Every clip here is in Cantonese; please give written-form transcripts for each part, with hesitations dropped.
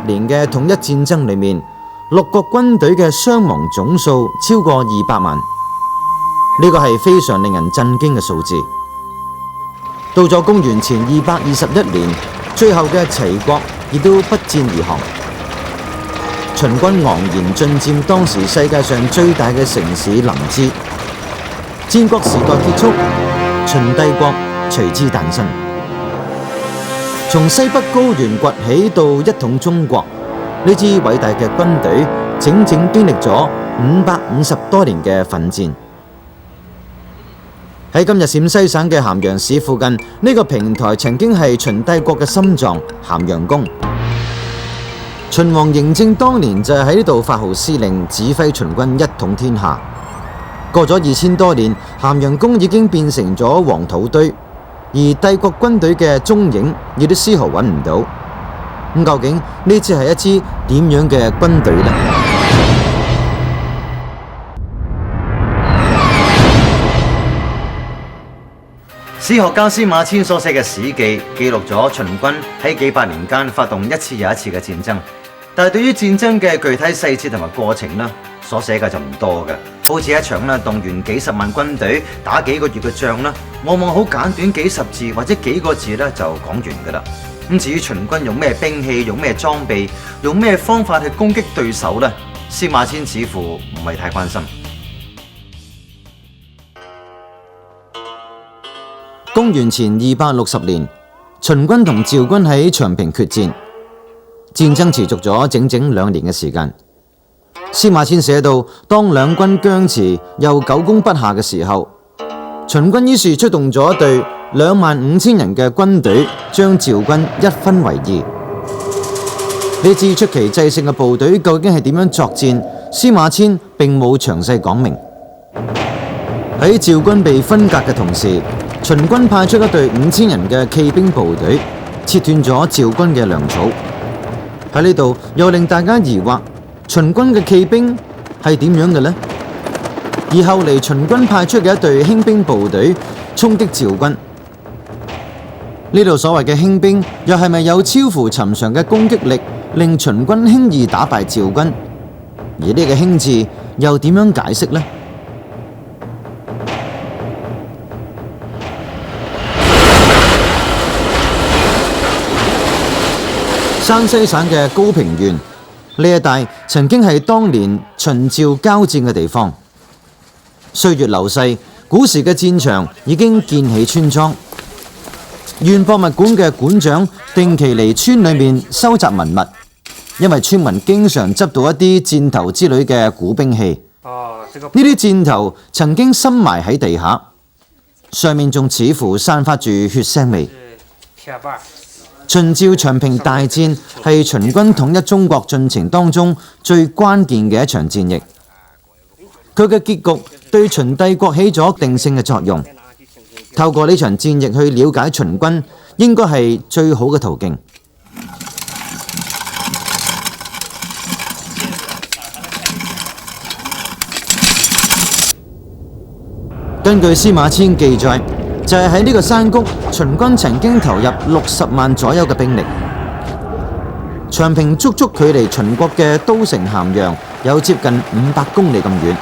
年嘅統一戰爭裏面，六國軍隊嘅傷亡總數超過200萬，呢個係非常令人震驚嘅數字。到咗公元前221年，最後嘅齊國亦都不戰而降。秦軍昂然進佔當時世界上最大嘅城市臨淄，戰國時代結束，秦帝國隨之誕生。從西北高原崛起到一統中國，呢支偉大嘅軍隊整整經歷咗550多年嘅奮戰。喺今日陝西省嘅咸陽市附近，呢個平台曾經係秦帝國嘅心臟咸陽宮。秦王嬴政當年就係喺呢度發號施令，指揮秦軍一統天下。過咗2000多年，咸陽宮已經變成咗黃土堆，而帝國軍隊嘅蹤影亦都絲毫揾唔到。咁究竟呢支係一支點樣嘅軍隊呢？史學家司馬遷所寫嘅《史記》記錄咗秦軍喺幾百年間發動一次又一次嘅戰爭，但係對於戰爭嘅具體細節同埋過程呢，所寫嘅就唔多嘅。好似一場動員幾十萬軍隊打幾個月嘅仗啦，往往好簡短幾十字或者幾個字咧就講完噶啦。咁至於秦軍用咩兵器、用咩裝備、用咩方法去攻擊對手呢？司馬遷似乎唔係太關心。公元前260年，秦軍同趙軍喺長平決戰，戰爭持續咗整整2年嘅時間。司馬遷寫到，當兩軍僵持又久攻不下嘅時候，秦軍於是出動咗一隊25000人嘅軍隊，將趙軍一分為二。呢支出奇制勝嘅部隊究竟係點樣作戰？司馬遷並冇詳細講明。喺趙軍被分隔嘅同時，秦軍派出一隊5000人嘅騎兵部隊，切斷咗趙軍嘅糧草。喺呢度又令大家疑惑，秦軍嘅騎兵係點樣嘅呢？而後嚟秦軍派出嘅一隊輕兵部隊衝擊趙軍，呢度所謂嘅輕兵又係咪有超乎尋常嘅攻擊力，令秦軍輕易打敗趙軍？而呢個輕字又點樣解釋呢？山西省嘅高平縣呢一帶曾經係當年秦趙交戰嘅地方。歲月流逝，古時嘅戰場已經建起村莊。縣博物館嘅館長定期嚟村裏面收集文物，因為村民經常執到一啲箭頭之類嘅古兵器。呢啲箭頭曾經深埋喺地下，上面仲似乎散發住血腥味。秦趙長平大戰係秦軍統一中國進程當中最關鍵嘅一場戰役，佢嘅結局對秦帝國起咗定性嘅作用。透過呢場戰役去了解秦軍，應該係最好嘅途徑。根據司馬遷記載，就係喺呢個山谷，秦軍曾經投入60萬左右嘅兵力。長平足足距離秦國嘅都城咸陽有接近500公里咁遠。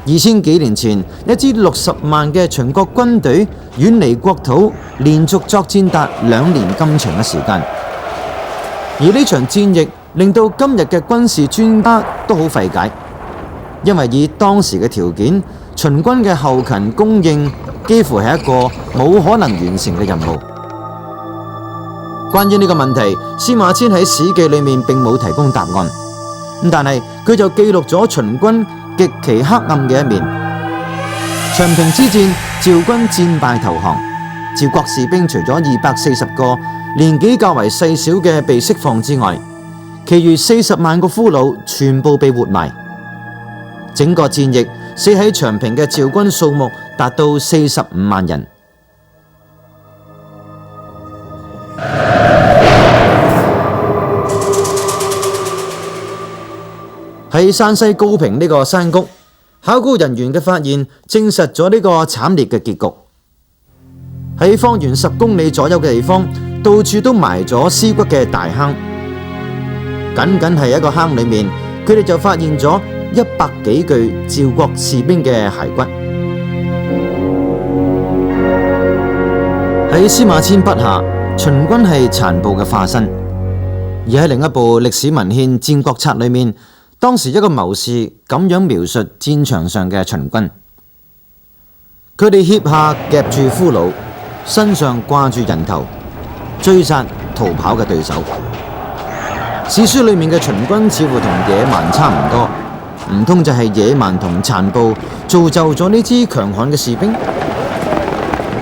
2000幾年前，一支60萬嘅秦國軍隊遠離國土，連續作戰達2年咁長嘅時間。而呢場戰役令到今日嘅軍事專家都好費解，因為以當時嘅條件，秦軍嘅後勤供應幾乎係一個冇可能完成嘅任務。關於呢個問題，司馬遷喺《史記》裏面並冇提供答案，但係佢就記錄咗秦軍極其黑暗嘅一面。長平之戰，趙軍戰敗投降，趙國士兵除咗240個年紀較為細小嘅被釋放之外，其餘40萬個俘虜全部被活埋。整個戰役死喺長平嘅趙軍數目達到45萬人。喺山西高平呢個山谷，考古人員嘅發現證實咗呢個慘烈嘅結局。喺方圓10公里左右嘅地方，到處都埋咗屍骨嘅大坑，僅係一個坑裏面，佢哋就發現咗100幾具趙國士兵嘅骸骨。喺司馬遷筆下，秦軍係殘暴嘅化身。而喺另一部歷史文獻《戰國策》裏面，當時一個謀士咁樣描述戰場上嘅秦軍：佢哋腋下夾住俘虜，身上掛住人頭，追殺逃跑嘅對手。史書裏面嘅秦軍似乎同野蠻差唔多，唔通就係野蠻同殘暴造就咗呢支強悍嘅士兵？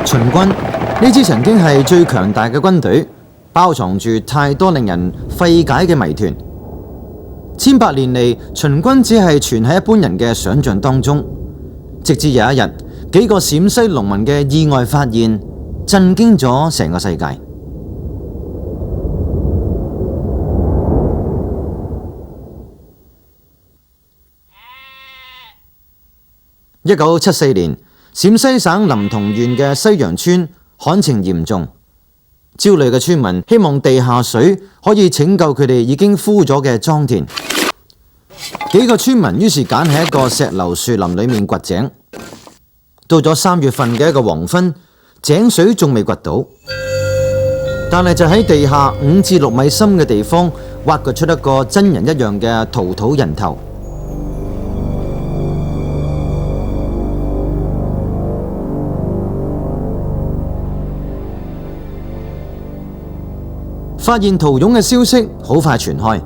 秦軍呢支曾經係最強大嘅軍隊，包藏住太多令人費解嘅謎團。千百年嚟，秦軍只係存喺一般人嘅想象當中，直至有一日，幾個陝西農民嘅意外發現，震驚咗成個世界。1974年，陝西省臨潼縣嘅西洋村旱情嚴重，焦慮嘅村民希望地下水可以拯救佢哋已經枯咗嘅莊田。幾個村民於是揀喺一個石榴樹林裏面掘井。到咗3月份嘅一個黃昏，井水仲未掘到，但係就喺地下5至6米深嘅地方挖掘出一個真人一樣嘅陶土人頭。發現陶俑嘅消息好快傳開，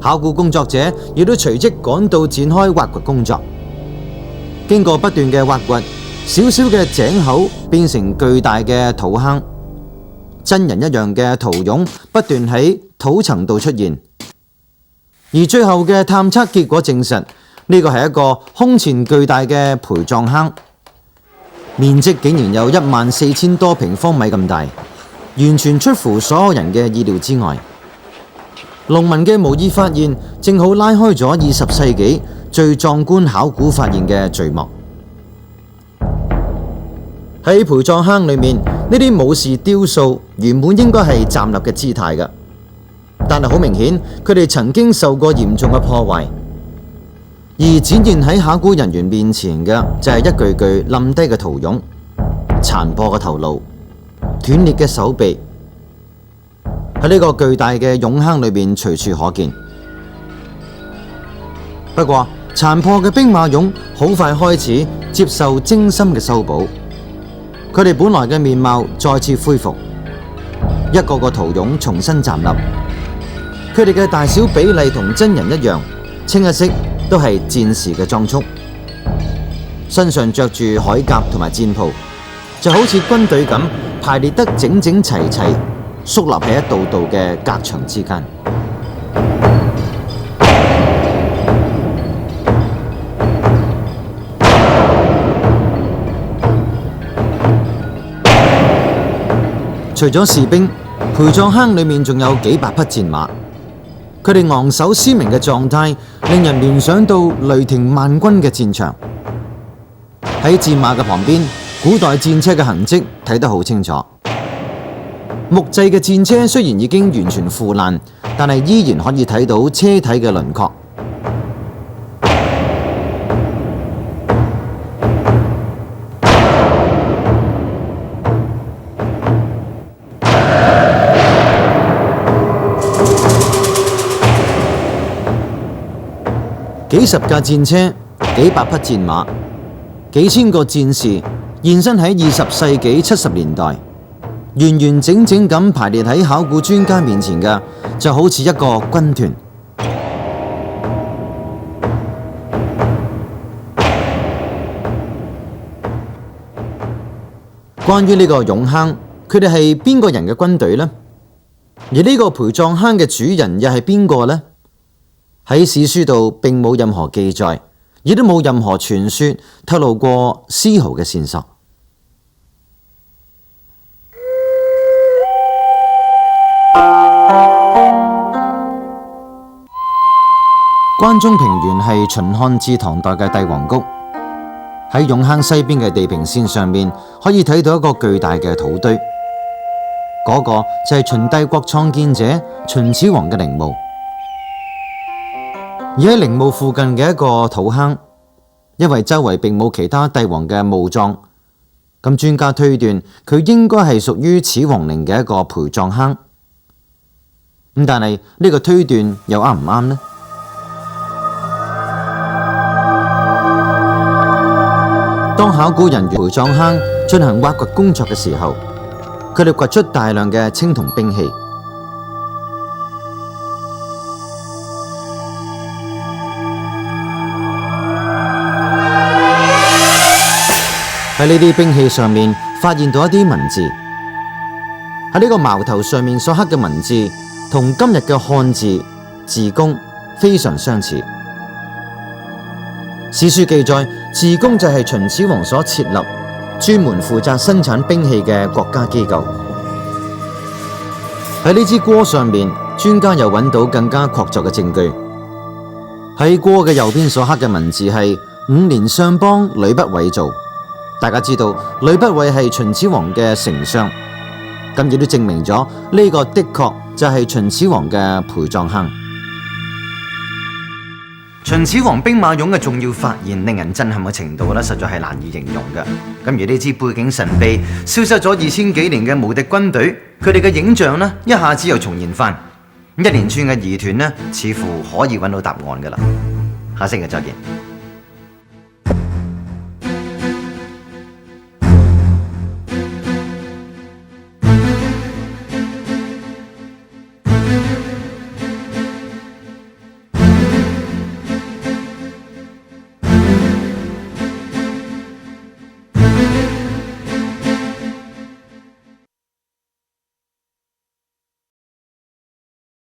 考古工作者亦都隨即趕到展開挖掘工作。經過不斷嘅挖掘，小小嘅井口變成巨大嘅土坑，真人一樣嘅陶俑不斷喺土層度出現。而最後嘅探測結果證實，呢個係一個空前巨大嘅陪葬坑，面積竟然有14000多平方米咁大。完全出乎所有人嘅意料之外。農民嘅無意發現，正好拉開咗20世紀最壯觀考古發現嘅序幕。喺陪葬坑裏面，呢啲武士雕塑原本應該係站立嘅姿態㗎，但係好明顯，佢哋曾經受過嚴重嘅破壞。而展現喺考古人員面前嘅就係一具具冧低嘅陶俑，殘破嘅頭顱，斷裂嘅手臂，喺呢個巨大嘅俑坑裏面隨處可見。不過殘破嘅兵馬俑好快開始接受精心嘅修補，佢哋本來嘅面貌再次恢復，一個個陶俑重新站立，佢哋嘅大小比例同真人一樣，清一色都係戰士嘅裝束，身上着住鎧甲同埋戰袍，就好似軍隊咁排列得整整齊齊，肅立喺一道道嘅隔牆之間。除咗士兵，陪葬坑裏面仲有幾百匹戰馬，佢哋昂首鮮明嘅狀態，令人聯想到雷霆萬鈞嘅戰場。喺戰馬嘅旁邊，古代戰車嘅痕跡睇得好清楚。木製嘅戰車雖然已經完全腐爛，但係依然可以睇到車體嘅輪廓。幾十架戰車，幾百匹戰馬，幾千個戰士現身喺20世紀70年代，完完整整咁排列喺考古專家面前嘅，就好似一個軍團。關於呢個俑坑，佢哋係邊個人嘅軍隊呢？而呢個陪葬坑嘅主人又係邊個呢？喺史書度並冇任何記載，亦都冇任何傳說透露過絲毫嘅線索。關中平原係秦漢至唐代嘅帝王谷，喺俑坑西邊嘅地平線上面可以睇到一個巨大嘅土堆，嗰個就係秦帝國創建者秦始皇嘅陵墓。而喺陵墓附近嘅一個土坑，因為周圍並冇其他帝王嘅墓葬，咁專家推斷佢應該係屬於始皇陵嘅一個陪葬坑。咁但係呢個推斷又啱唔啱呢？當考古人員陪葬坑進行挖掘工作嘅時候，佢哋掘出大量嘅青銅兵器。喺呢啲兵器上面發現到一啲文字，喺呢個矛頭上面所刻嘅文字同今日嘅漢字字公非常相似。史書記載，字公就係秦始皇所設立，專門負責生產兵器嘅國家機構。喺呢支戈上面，專家又揾到更加確鑿嘅證據。喺戈嘅右邊所刻嘅文字係5年相邦，呂不韋造。大家知道呂不韋係秦始皇嘅丞相，咁亦都證明咗呢個的確就係秦始皇嘅陪葬坑。秦始皇兵馬俑嘅重要發現，令人震撼嘅程度咧，實在係難以形容嘅。咁而呢支背景神秘、消失咗2000幾年嘅無敵軍隊，佢哋嘅影像呢，一下子又重現翻，一連串嘅疑團呢，似乎可以揾到答案噶啦。下星期再見。